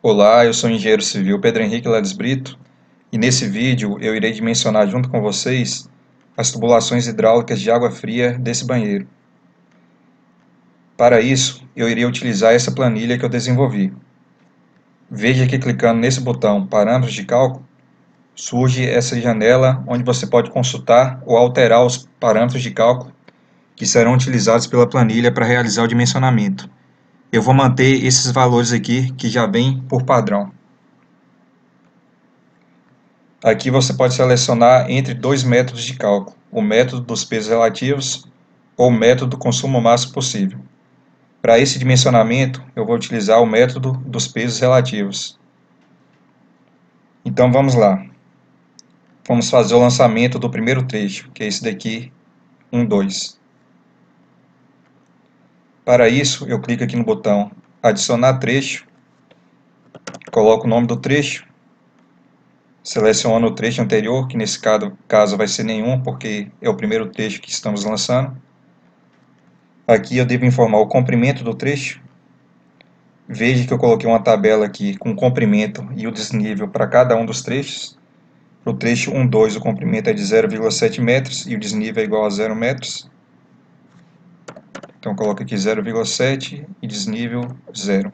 Olá, eu sou o engenheiro civil Pedro Henrique Ledes Brito e nesse vídeo eu irei dimensionar junto com vocês as tubulações hidráulicas de água fria desse banheiro. Para isso, eu irei utilizar essa planilha que eu desenvolvi. Veja que clicando nesse botão Parâmetros de Cálculo, surge essa janela onde você pode consultar ou alterar os parâmetros de cálculo que serão utilizados pela planilha para realizar o dimensionamento. Eu vou manter esses valores aqui que já vêm por padrão. Aqui você pode selecionar entre dois métodos de cálculo, o método dos pesos relativos ou o método do consumo máximo possível. Para esse dimensionamento, eu vou utilizar o método dos pesos relativos. Então vamos lá. Vamos fazer o lançamento do primeiro trecho, que é esse daqui, 1, 2. Para isso, eu clico aqui no botão Adicionar trecho, coloco o nome do trecho, seleciono o trecho anterior, que nesse caso vai ser nenhum, porque é o primeiro trecho que estamos lançando. Aqui eu devo informar o comprimento do trecho. Veja que eu coloquei uma tabela aqui com o comprimento e o desnível para cada um dos trechos. Para o trecho 1, 2, o comprimento é de 0,7 metros e o desnível é igual a 0 metros. Então coloco aqui 0,7 e desnível 0.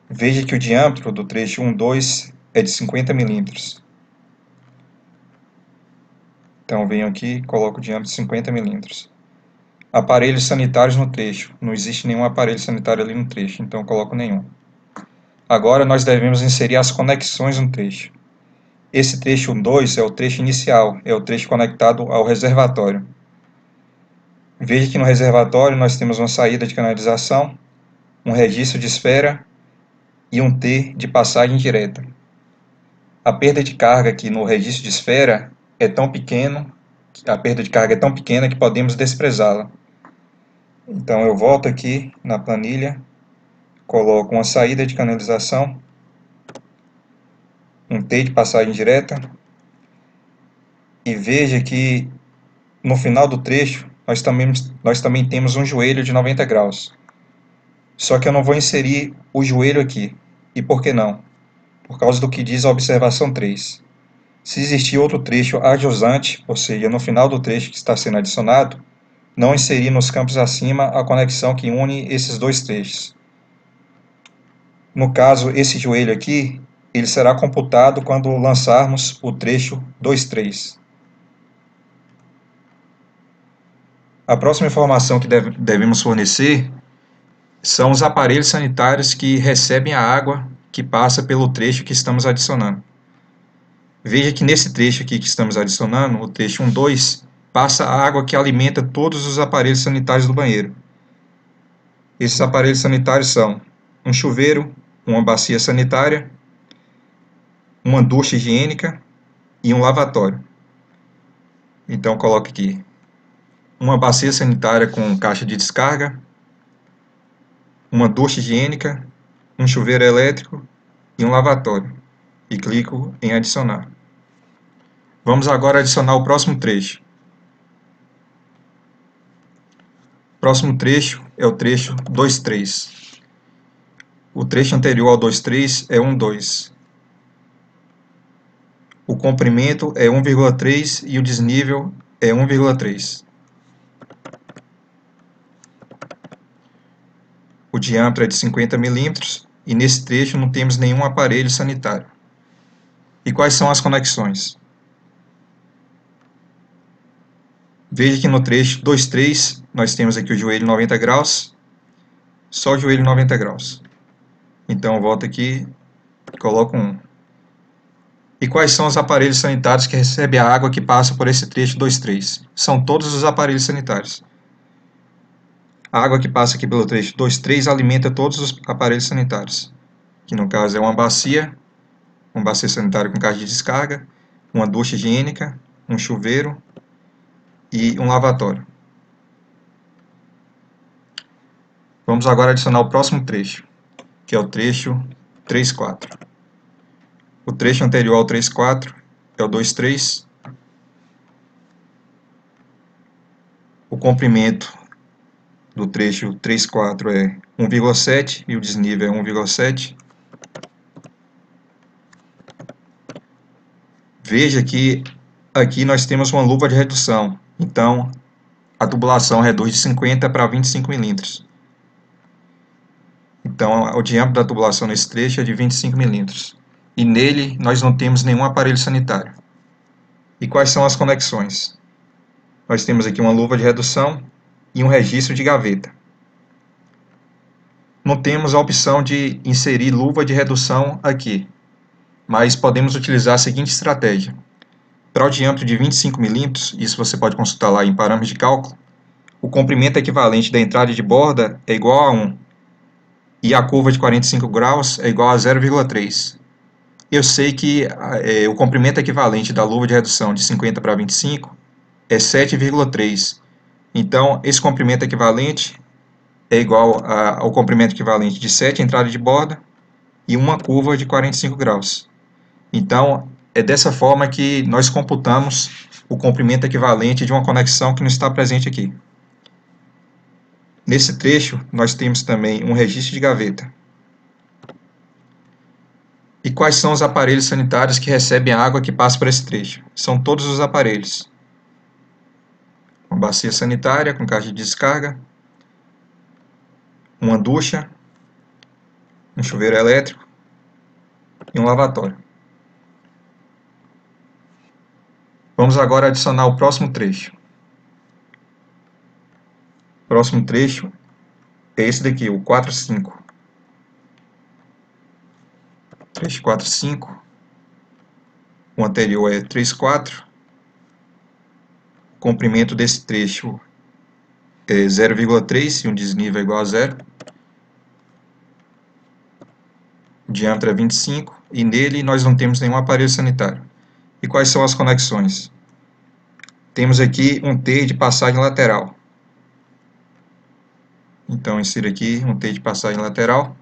Veja que o diâmetro do trecho 1, 2 é de 50 milímetros. Então venho aqui e coloco o diâmetro de 50 milímetros. Aparelhos sanitários no trecho. Não existe nenhum aparelho sanitário ali no trecho, então eu coloco nenhum. Agora nós devemos inserir as conexões no trecho. Esse trecho 2 é o trecho inicial, é o trecho conectado ao reservatório. Veja que no reservatório nós temos uma saída de canalização, um registro de esfera e um T de passagem direta. A perda de carga aqui no registro de esfera é tão pequeno, a perda de carga é tão pequena que podemos desprezá-la. Então eu volto aqui na planilha, coloco uma saída de canalização, um T de passagem direta, e veja que no final do trecho nós também temos um joelho de 90 graus. Só que eu não vou inserir o joelho aqui. E por que não? Por causa do que diz a observação 3. Se existir outro trecho adjusante, ou seja, no final do trecho que está sendo adicionado, não inserir nos campos acima a conexão que une esses dois trechos. No caso, esse joelho aqui, ele será computado quando lançarmos o trecho 2.3. A próxima informação que devemos fornecer são os aparelhos sanitários que recebem a água que passa pelo trecho que estamos adicionando. Veja que nesse trecho aqui que estamos adicionando, o trecho 1, 2, passa a água que alimenta todos os aparelhos sanitários do banheiro. Esses aparelhos sanitários são um chuveiro, uma bacia sanitária, uma ducha higiênica e um lavatório. Então coloque aqui uma bacia sanitária com caixa de descarga, uma ducha higiênica, um chuveiro elétrico e um lavatório. E clico em adicionar. Vamos agora adicionar o próximo trecho. O próximo trecho é o trecho 2.3. O trecho anterior ao 2.3 é 1.2. O comprimento é 1,3 e o desnível é 1,3. O diâmetro é de 50 milímetros e nesse trecho não temos nenhum aparelho sanitário. E quais são as conexões? Veja que no trecho 2.3 nós temos aqui o joelho 90 graus, só o joelho 90 graus. Então eu volto aqui e coloco 1. E quais são os aparelhos sanitários que recebem a água que passa por esse trecho 2.3? São todos os aparelhos sanitários. A água que passa aqui pelo trecho 2.3 alimenta todos os aparelhos sanitários, que no caso é uma bacia sanitária com caixa de descarga, uma ducha higiênica, um chuveiro e um lavatório. Vamos agora adicionar o próximo trecho, que é o trecho 3.4. O trecho anterior ao 3.4 é o 2.3. O comprimento do trecho 3,4 é 1,7 e o desnível é 1,7. Veja que aqui nós temos uma luva de redução, então a tubulação reduz de 50 para 25 milímetros. Então o diâmetro da tubulação nesse trecho é de 25 milímetros. E nele nós não temos nenhum aparelho sanitário. E quais são as conexões? Nós temos aqui uma luva de redução e um registro de gaveta. Não temos a opção de inserir luva de redução aqui, mas podemos utilizar a seguinte estratégia. Para o diâmetro de 25 milímetros, isso você pode consultar lá em parâmetros de cálculo, o comprimento equivalente da entrada de borda é igual a 1, e a curva de 45 graus é igual a 0,3. Eu sei que o comprimento equivalente da luva de redução de 50 para 25 é 7,3. Então, esse comprimento equivalente é igual ao comprimento equivalente de 7 entradas de borda e uma curva de 45 graus. Então, é dessa forma que nós computamos o comprimento equivalente de uma conexão que não está presente aqui. Nesse trecho, nós temos também um registro de gaveta. E quais são os aparelhos sanitários que recebem a água que passa por esse trecho? São todos os aparelhos. Uma bacia sanitária com caixa de descarga, uma ducha, um chuveiro elétrico e um lavatório. Vamos agora adicionar o próximo trecho. O próximo trecho é esse daqui, o 4,5. Trecho 4,5. O anterior é 3,4. O comprimento desse trecho é 0,3 e um desnível é igual a 0. O diâmetro é 25 e nele nós não temos nenhum aparelho sanitário. E quais são as conexões? Temos aqui um T de passagem lateral. Então, insiro aqui um T de passagem lateral.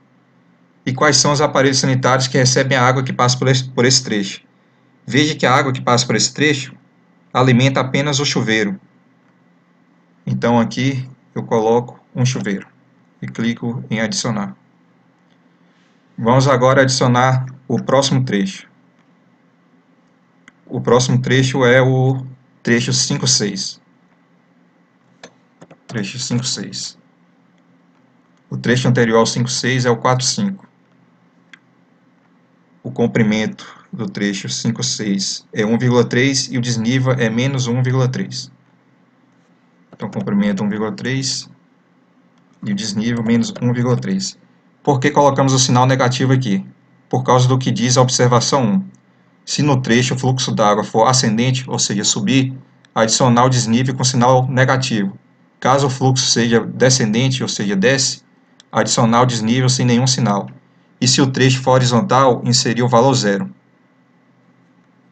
E quais são os aparelhos sanitários que recebem a água que passa por esse trecho? Veja que a água que passa por esse trecho alimenta apenas o chuveiro. Então, aqui eu coloco um chuveiro e clico em adicionar. Vamos agora adicionar o próximo trecho. O próximo trecho é o trecho 5,6. Trecho 5,6. O trecho anterior ao 5,6 é o 4,5. O comprimento do trecho 5,6 é 1,3 e o desnível é menos 1,3. Então, comprimento 1,3 e o desnível menos 1,3. Por que colocamos o sinal negativo aqui? Por causa do que diz a observação 1. Se no trecho o fluxo d'água for ascendente, ou seja, subir, adicionar o desnível com sinal negativo. Caso o fluxo seja descendente, ou seja, desce, adicionar o desnível sem nenhum sinal. E se o trecho for horizontal, inserir o valor 0.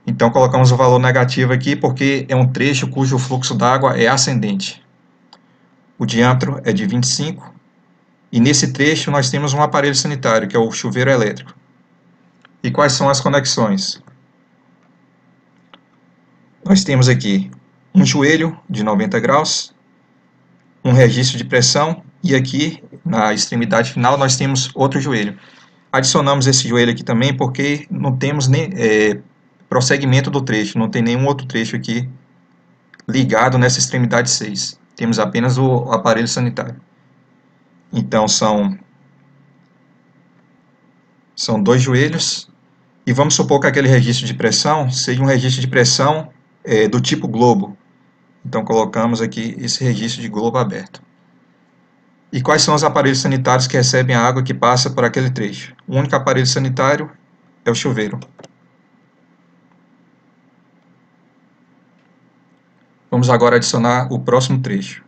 Então colocamos o valor negativo aqui porque é um trecho cujo fluxo d'água é ascendente. O diâmetro é de 25 e nesse trecho nós temos um aparelho sanitário, que é o chuveiro elétrico. E quais são as conexões? Nós temos aqui um joelho de 90 graus, um registro de pressão e aqui na extremidade final nós temos outro joelho. Adicionamos esse joelho aqui também porque não temos nem prosseguimento do trecho, não tem nenhum outro trecho aqui ligado nessa extremidade 6. Temos apenas o aparelho sanitário. Então são dois joelhos e vamos supor que aquele registro de pressão seja um registro de pressão do tipo globo. Então colocamos aqui esse registro de globo aberto. E quais são os aparelhos sanitários que recebem a água que passa por aquele trecho? O único aparelho sanitário é o chuveiro. Vamos agora adicionar o próximo trecho.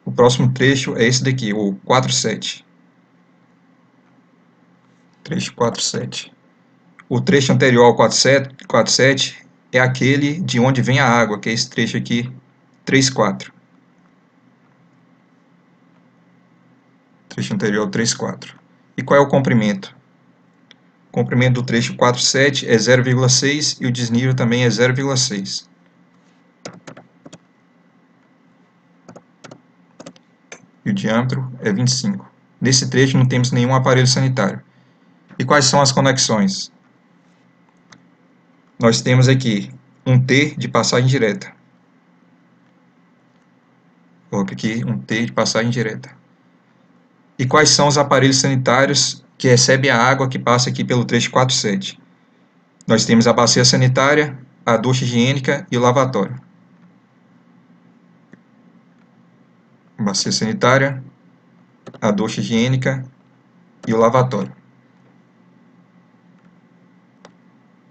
O próximo trecho é esse daqui, o 4,7. Trecho 4,7. O trecho anterior ao 4,7 é aquele de onde vem a água, que é esse trecho aqui, 3,4. Trecho anterior ao 3,4. E qual é o comprimento? O comprimento do trecho 4,7 é 0,6 e o desnível também é 0,6. diâmetro é 25. Nesse trecho não temos nenhum aparelho sanitário. E quais são as conexões? Nós temos aqui um T de passagem direta. Coloque aqui um T de passagem direta. E quais são os aparelhos sanitários que recebem a água que passa aqui pelo trecho 47? Nós temos a bacia sanitária, a ducha higiênica e o lavatório. Bacia sanitária, a ducha higiênica e o lavatório.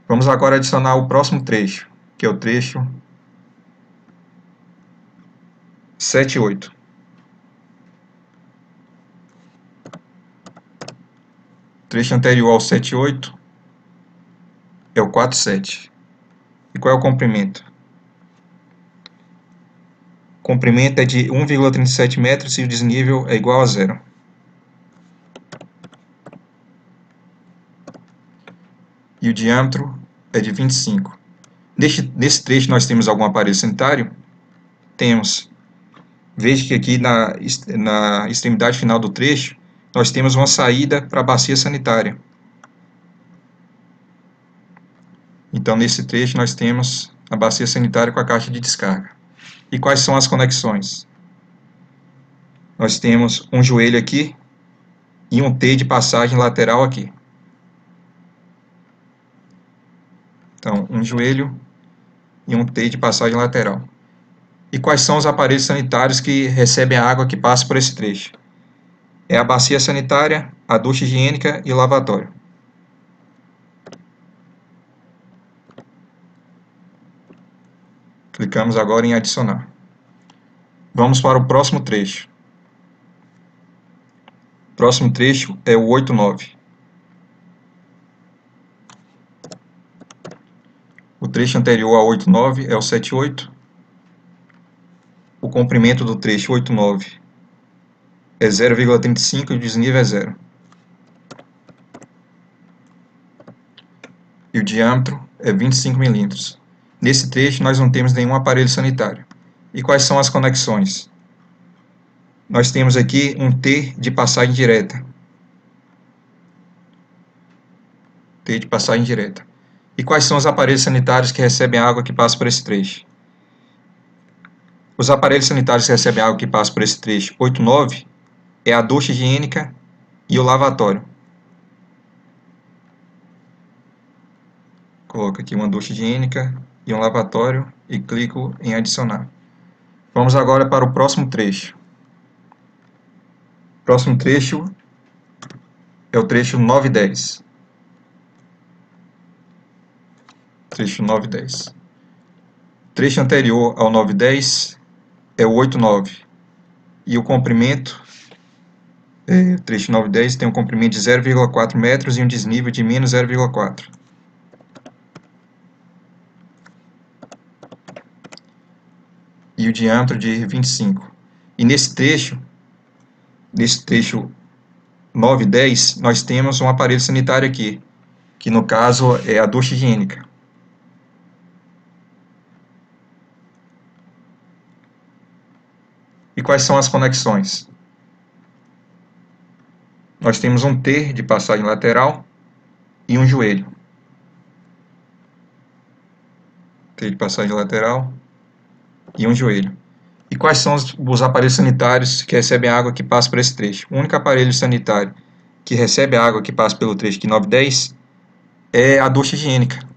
Vamos agora adicionar o próximo trecho, que é o trecho 7 e 8. O trecho anterior ao 7 e 8 é o 4 e 7. E qual é o comprimento? O comprimento é de 1,37 metros e o desnível é igual a 0. E o diâmetro é de 25. Nesse trecho nós temos algum aparelho sanitário? Temos. Veja que aqui na extremidade final do trecho, nós temos uma saída para a bacia sanitária. Então, nesse trecho, nós temos a bacia sanitária com a caixa de descarga. E quais são as conexões? Nós temos um joelho aqui e um T de passagem lateral aqui. Então, um joelho e um T de passagem lateral. E quais são os aparelhos sanitários que recebem a água que passa por esse trecho? É a bacia sanitária, a ducha higiênica e o lavatório. Clicamos agora em adicionar. Vamos para o próximo trecho. O próximo trecho é o 8-9. O trecho anterior ao 8-9 é o 7-8. O comprimento do trecho 8-9 é 0,35 e o desnível é 0. E o diâmetro é 25 milímetros. Nesse trecho nós não temos nenhum aparelho sanitário. E quais são as conexões? Nós temos aqui um T de passagem direta. T de passagem direta. E quais são os aparelhos sanitários que recebem a água que passa por esse trecho? Os aparelhos sanitários que recebem a água que passa por esse trecho 8-9 é a ducha higiênica e o lavatório. Coloco aqui uma ducha higiênica e um lavatório e clico em adicionar. Vamos agora para o próximo trecho. O próximo trecho é o trecho 9 e 10. Trecho 9 e 10. O trecho anterior ao 9 e 10 é o 8-9. E o comprimento, o trecho 9 e 10 tem um comprimento de 0,4 metros e um desnível de menos 0,4. E o diâmetro de 25. E nesse trecho 9 e 10, nós temos um aparelho sanitário aqui, que no caso é a ducha higiênica. E quais são as conexões? Nós temos um T de passagem lateral e um joelho. T de passagem lateral e um joelho. E quais são os aparelhos sanitários que recebem a água que passa por esse trecho? O único aparelho sanitário que recebe a água que passa pelo trecho de 9 e 10 é a ducha higiênica.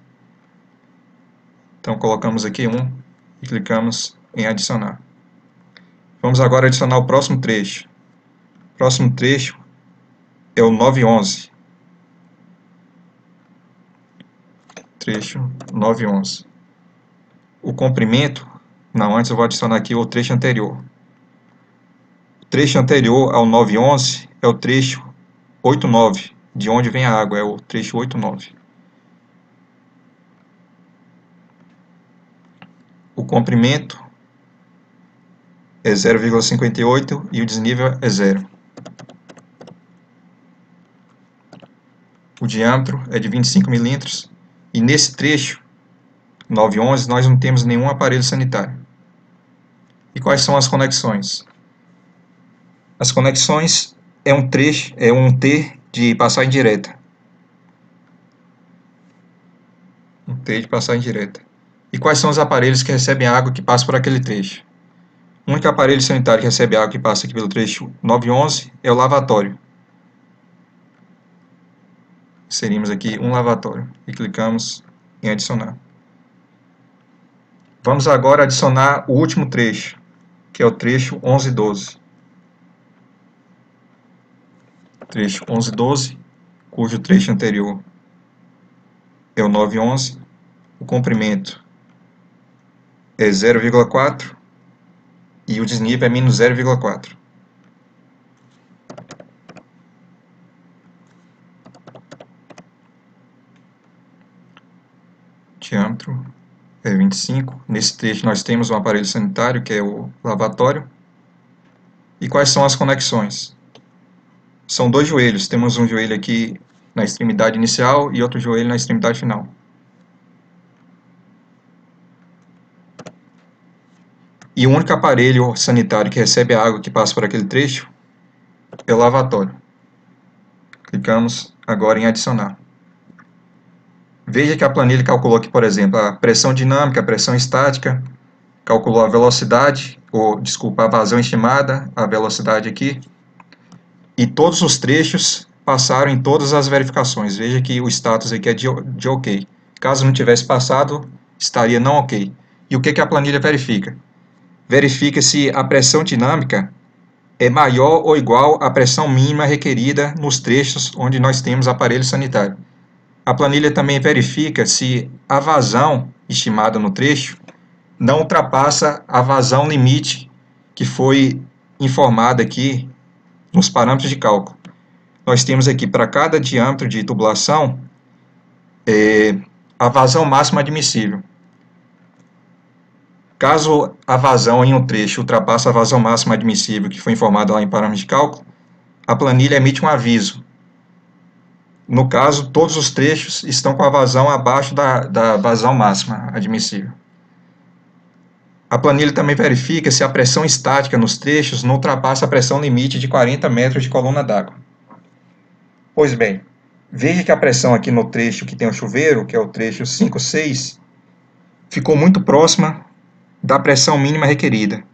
Então colocamos aqui um e clicamos em adicionar. Vamos agora adicionar o próximo trecho. O próximo trecho é o 9 e 11. Trecho 9 e 11. O comprimento, não, antes eu vou adicionar aqui o trecho anterior. O trecho anterior ao 9 e 11 é o trecho 8-9, de onde vem a água, é o trecho 8-9. O comprimento é 0,58 e o desnível é 0. O diâmetro é de 25 milímetros e nesse trecho 9 e 11 nós não temos nenhum aparelho sanitário. E quais são as conexões? As conexões é um trecho, é um T de passagem direta. Um T de passagem direta. E quais são os aparelhos que recebem água que passa por aquele trecho? O único aparelho sanitário que recebe água que passa aqui pelo trecho 911 é o lavatório. Inserimos aqui um lavatório e clicamos em adicionar. Vamos agora adicionar o último trecho, que é o trecho 1112. Trecho 1112, cujo trecho anterior é o 911, o comprimento é 0,4 e o desnível é menos 0,4. Diâmetro é 25. Nesse trecho nós temos um aparelho sanitário, que é o lavatório. E quais são as conexões? São dois joelhos. Temos um joelho aqui na extremidade inicial e outro joelho na extremidade final. E o único aparelho sanitário que recebe a água que passa por aquele trecho é o lavatório. Clicamos agora em adicionar. Veja que a planilha calculou aqui, por exemplo, a pressão dinâmica, a pressão estática, calculou a velocidade, a vazão estimada, a velocidade aqui, e todos os trechos passaram em todas as verificações. Veja que o status aqui é de OK. Caso não tivesse passado, estaria não OK. E o que a planilha verifica? Verifica se a pressão dinâmica é maior ou igual à pressão mínima requerida nos trechos onde nós temos aparelho sanitário. A planilha também verifica se a vazão estimada no trecho não ultrapassa a vazão limite que foi informada aqui nos parâmetros de cálculo. Nós temos aqui para cada diâmetro de tubulação a vazão máxima admissível. Caso a vazão em um trecho ultrapasse a vazão máxima admissível que foi informada lá em parâmetros de cálculo, a planilha emite um aviso. No caso, todos os trechos estão com a vazão abaixo da vazão máxima admissível. A planilha também verifica se a pressão estática nos trechos não ultrapassa a pressão limite de 40 metros de coluna d'água. Pois bem, veja que a pressão aqui no trecho que tem o chuveiro, que é o trecho 5,6, ficou muito próxima da pressão mínima requerida.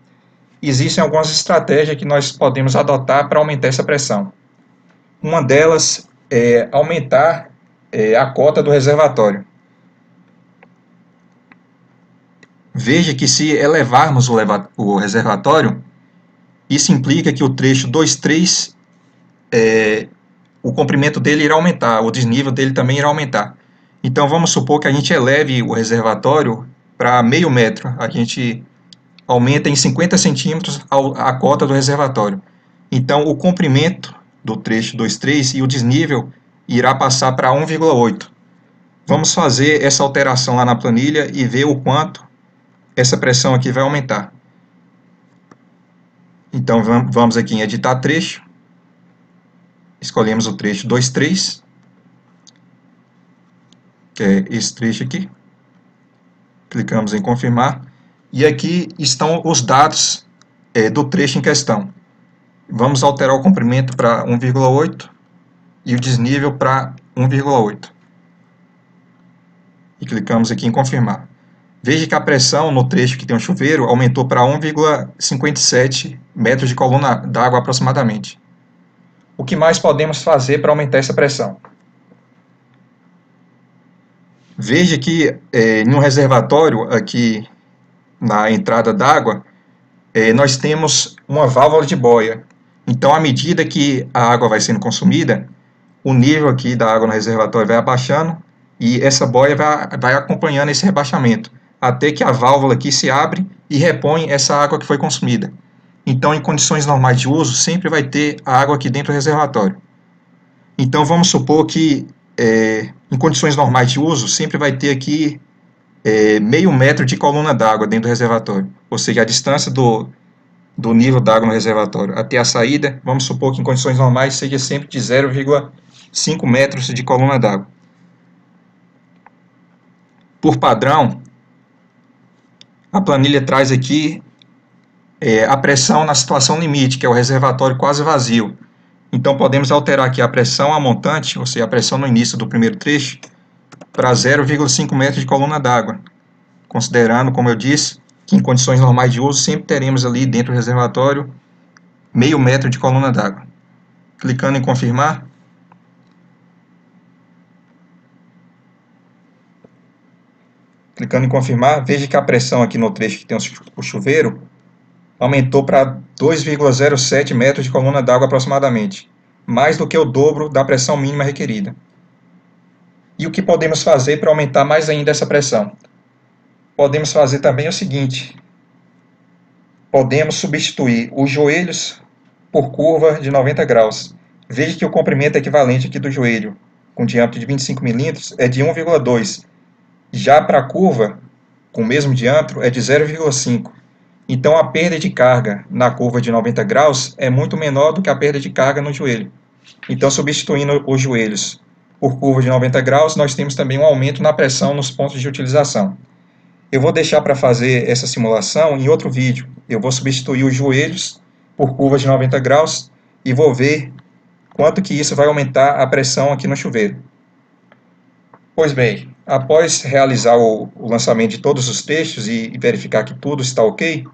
Existem algumas estratégias que nós podemos adotar para aumentar essa pressão. Uma delas é aumentar a cota do reservatório. Veja que se elevarmos o reservatório, isso implica que o trecho 2,3, o comprimento dele irá aumentar, o desnível dele também irá aumentar. Então vamos supor que a gente eleve o reservatório para meio metro, a gente aumenta em 50 centímetros a cota do reservatório. Então o comprimento do trecho 2,3 e o desnível irá passar para 1,8. Vamos fazer essa alteração lá na planilha e ver o quanto essa pressão aqui vai aumentar. Então vamos aqui em editar trecho, escolhemos o trecho 2,3, que é esse trecho aqui, clicamos em confirmar, e aqui estão os dados do trecho em questão. Vamos alterar o comprimento para 1,8 e o desnível para 1,8. E clicamos aqui em confirmar. Veja que a pressão no trecho que tem um chuveiro aumentou para 1,57 metros de coluna d'água aproximadamente. O que mais podemos fazer para aumentar essa pressão? Veja que em um reservatório aqui na entrada d'água, nós temos uma válvula de boia. Então, à medida que a água vai sendo consumida, o nível aqui da água no reservatório vai abaixando e essa boia vai acompanhando esse rebaixamento, até que a válvula aqui se abre e repõe essa água que foi consumida. Então, em condições normais de uso, sempre vai ter a água aqui dentro do reservatório. Então, vamos supor que, em condições normais de uso, sempre vai ter aqui meio metro de coluna d'água dentro do reservatório. Ou seja, a distância do nível d'água no reservatório até a saída, vamos supor que em condições normais seja sempre de 0,5 metros de coluna d'água. Por padrão, a planilha traz aqui a pressão na situação limite, que é o reservatório quase vazio. Então podemos alterar aqui a pressão a montante, ou seja, a pressão no início do primeiro trecho, para 0,5 metros de coluna d'água, considerando, como eu disse, que em condições normais de uso sempre teremos ali dentro do reservatório meio metro de coluna d'água. Clicando em confirmar, veja que a pressão aqui no trecho que tem o chuveiro aumentou para 2,07 metros de coluna d'água aproximadamente, mais do que o dobro da pressão mínima requerida. E o que podemos fazer para aumentar mais ainda essa pressão? Podemos fazer também o seguinte: podemos substituir os joelhos por curva de 90 graus. Veja que o comprimento equivalente aqui do joelho, com diâmetro de 25 milímetros, é de 1,2. Já para a curva, com o mesmo diâmetro, é de 0,5. Então a perda de carga na curva de 90 graus é muito menor do que a perda de carga no joelho. Então, substituindo os joelhos por curva de 90 graus, nós temos também um aumento na pressão nos pontos de utilização. Eu vou deixar para fazer essa simulação em outro vídeo. Eu vou substituir os joelhos por curvas de 90 graus e vou ver quanto que isso vai aumentar a pressão aqui no chuveiro. Pois bem, após realizar o lançamento de todos os textos e verificar que tudo está ok,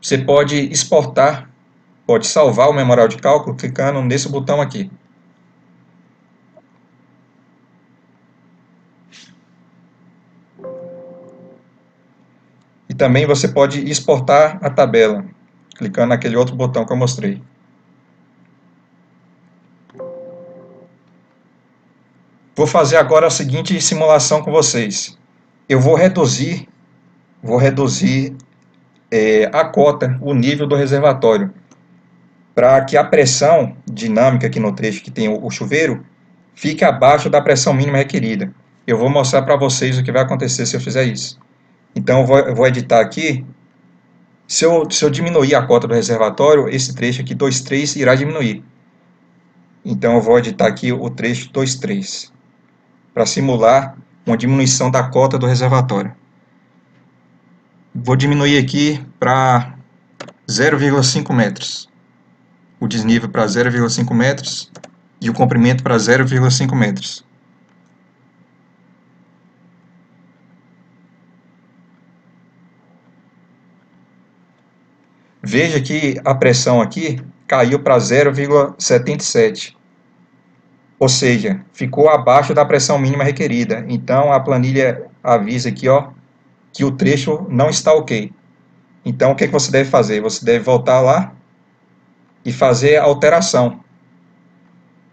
você pode exportar, pode salvar o memorial de cálculo clicando nesse botão aqui. E também você pode exportar a tabela, clicando naquele outro botão que eu mostrei. Vou fazer agora a seguinte simulação com vocês. Eu vou reduzir a cota, o nível do reservatório, para que a pressão dinâmica aqui no trecho que tem o chuveiro fique abaixo da pressão mínima requerida. Eu vou mostrar para vocês o que vai acontecer se eu fizer isso. Então eu vou editar aqui. Se eu diminuir a cota do reservatório, esse trecho aqui 2,3 irá diminuir. Então eu vou editar aqui o trecho 2,3 para simular uma diminuição da cota do reservatório. Vou diminuir aqui para 0,5 metros. O desnível para 0,5 metros e o comprimento para 0,5 metros. Veja que a pressão aqui caiu para 0,77. Ou seja, ficou abaixo da pressão mínima requerida. Então a planilha avisa aqui, ó, que o trecho não está ok. Então o que você deve fazer? Você deve voltar lá e fazer a alteração.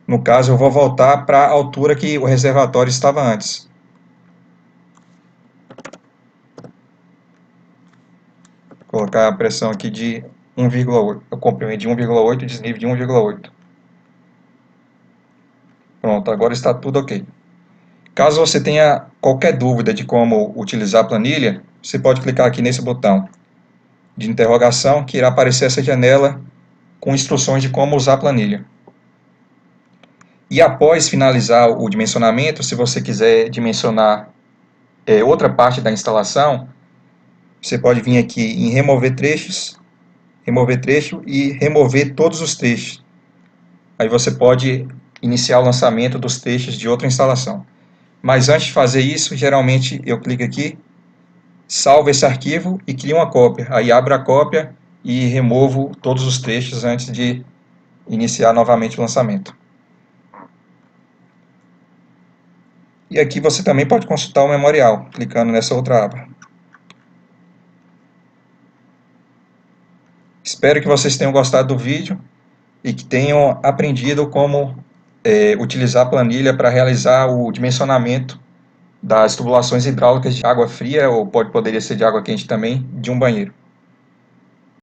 No caso, eu vou voltar para a altura que o reservatório estava antes. Vou colocar a pressão aqui de 1,8. O comprimento de 1,8 e desnível de 1,8. Pronto, agora está tudo ok. Caso você tenha qualquer dúvida de como utilizar a planilha, você pode clicar aqui nesse botão de interrogação, que irá aparecer essa janela com instruções de como usar a planilha. E após finalizar o dimensionamento, se você quiser dimensionar outra parte da instalação, você pode vir aqui em remover trechos, remover trecho e remover todos os trechos. Aí você pode iniciar o lançamento dos trechos de outra instalação. Mas antes de fazer isso, geralmente eu clico aqui, salvo esse arquivo e crio uma cópia. Aí abro a cópia e removo todos os trechos antes de iniciar novamente o lançamento. E aqui você também pode consultar o memorial, clicando nessa outra aba. Espero que vocês tenham gostado do vídeo e que tenham aprendido como utilizar a planilha para realizar o dimensionamento das tubulações hidráulicas de água fria, ou poderia ser de água quente também, de um banheiro.